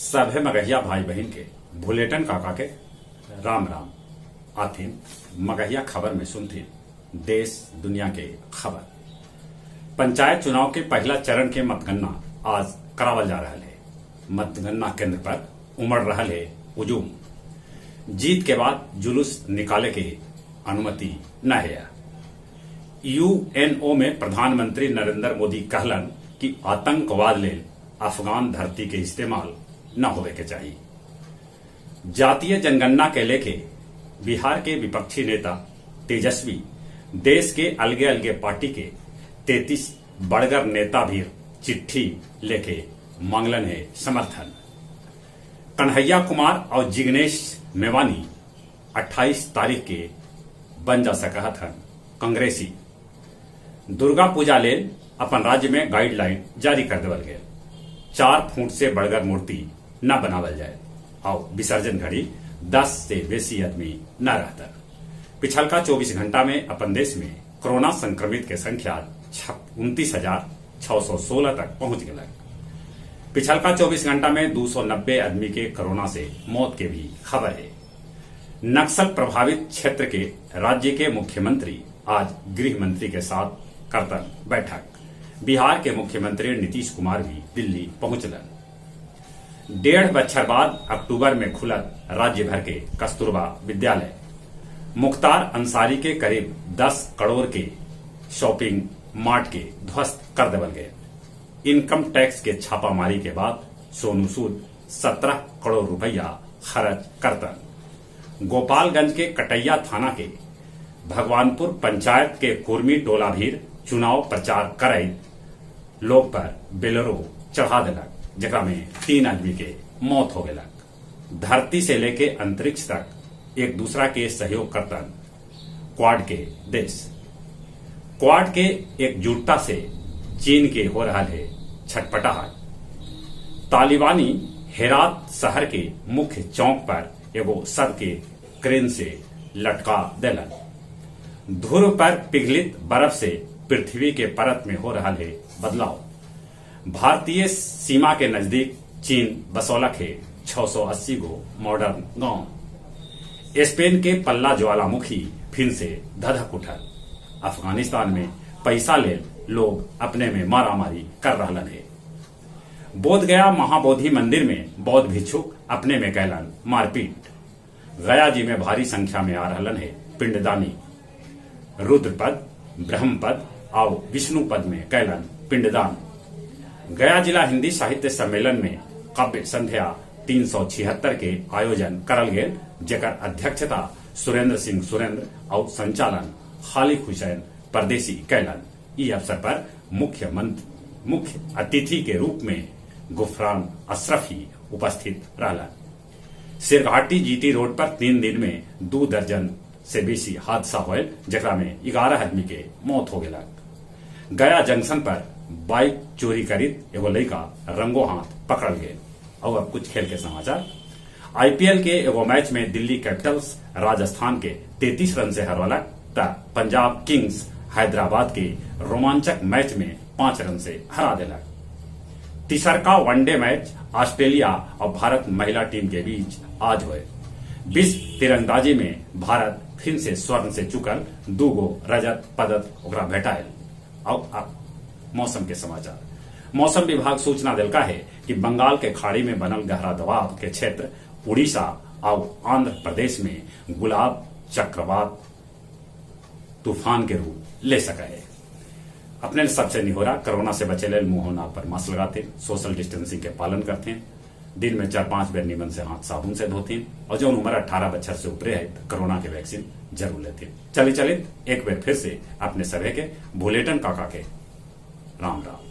सभे मगहिया भाई बहन के बुलेटिन काका के राम राम आथिन मगहिया खबर में सुनथिन देश दुनिया के खबर। पंचायत चुनाव के पहला चरण के मतगणना आज करावल जा रहा है। मतगणना केंद्र पर उमड़ रहा है हुजूम। जीत के बाद जुलूस निकाले के अनुमति न है। यूएनओ में प्रधानमंत्री नरेंद्र मोदी कहलन कि आतंकवाद लेल अफगान धरती के इस्तेमाल न होवे के चाहिए। जातीय जनगणना के लेके बिहार के विपक्षी नेता तेजस्वी देश के अलगे अलगे पार्टी के 33 बड़गर नेता भी चिट्ठी लेके मांगलन है समर्थन। कन्हैया कुमार और जिग्नेश मेवानी 28 तारीख के बन जा सकत हन कांग्रेसी। दुर्गा पूजा लेल अपन राज्य में गाइडलाइन जारी कर देवल गए। 4 फुट से बढ़कर मूर्ति न बनावल जाए और विसर्जन घड़ी 10 से बेसी आदमी न रहता। पिछलका 24 घंटा में अपन देश में कोरोना संक्रमित के संख्या 29,616 तक पहुंच गया। पिछलका 24 घंटा में 290 आदमी के कोरोना से मौत के भी खबर है। नक्सल प्रभावित क्षेत्र के राज्य के मुख्यमंत्री आज गृह मंत्री के साथ करतन बैठक। बिहार के मुख्यमंत्री नीतीश कुमार भी दिल्ली पहुंचलन। 1.5 बछर बाद अक्टूबर में खुलत राज्य भर के कस्तूरबा विद्यालय। मुख्तार अंसारी के करीब 10 करोड़ के शॉपिंग मार्ट के ध्वस्त कर देवल गए। इनकम टैक्स के छापामारी के बाद सोनू सूद 17 करोड़ रुपया खर्च करतन। गोपालगंज के कटैया थाना के भगवानपुर पंचायत के कुर्मी टोला भीर चुनाव प्रचार करई लोग पर बेलरो चढ़ा दिलक, जगह में 3 आदमी के मौत हो गयलक। धरती से लेके अंतरिक्ष तक एक दूसरा के सहयोग करतन क्वाड के देश। क्वाड के एकजुटता से चीन के हो रहा है छटपटाहट। तालिबानी हेरात शहर के मुख्य चौक पर एगो सब के क्रेन से लटका देलन। ध्रुव पर पिघलित बर्फ से पृथ्वी के परत में हो रहा है बदलाव। भारतीय सीमा के नजदीक चीन बसौलक है 680 गो मॉडर्न गांव। स्पेन के पल्ला ज्वालामुखी फिर से धधक उठल। अफगानिस्तान में पैसा ले लोग अपने में मारामारी कर रहा है। बोध गया महाबोधि मंदिर में बौद्ध भिक्षुक अपने में कैलन मारपीट। गया जी में भारी संख्या में आ रहा है पिंडदानी। रुद्रपद, ब्रह्मपद और विष्णु पद में कैलन पिंडदान। गया जिला हिंदी साहित्य सम्मेलन में काव्य संध्या 376 के आयोजन करल गए, जेकर अध्यक्षता सुरेंद्र सिंह सुरेंद्र और संचालन खालिद हुसैन परदेसी कैलन। इस अवसर पर मुख्य अतिथि के रूप में गुफरान अशरफी उपस्थित रहलन। सिरघाटी जीटी रोड पर 3 दिन में 2 दर्जन से बेसी हादसा हुए, जकरा में 11 आदमी के मौत हो गया। गया जंक्शन पर बाइक चोरी करीत एगो लड़का रंगो हाथ पकड़ गए। और अब कुछ खेल के समाचार। आईपीएल के एगो मैच में दिल्ली कैपिटल्स राजस्थान के 33 रन से हरवलक त पंजाब किंग्स हैदराबाद के रोमांचक मैच में 5 रन से हरा दिलक। तीसरका वनडे मैच ऑस्ट्रेलिया और भारत महिला टीम के बीच आज हुए। विश्व तीरंदाजी में भारत फिर से स्वर्ण से चुकल 2 गो रजत पदक ओकरा भेटायल। अब मौसम के समाचार। मौसम विभाग सूचना दिलका है कि बंगाल के खाड़ी में बनल गहरा दबाव के क्षेत्र उड़ीसा और आंध्र प्रदेश में गुलाब चक्रवात तूफान के रूप ले सका है। अपने सबसे निहोरा कोरोना से बचे लेल मुंह नाक पर मास्क लगाते, सोशल डिस्टेंसिंग के पालन करते, दिन में 4-5 बेर निमन से हाथ साबुन से धोते और जो उम्र 18 बच्चर से ऊपरे है कोरोना के वैक्सीन जरूर लेते। चलिए एक बेर फिर से अपने सभी के बुलेटिन काका के राम राम।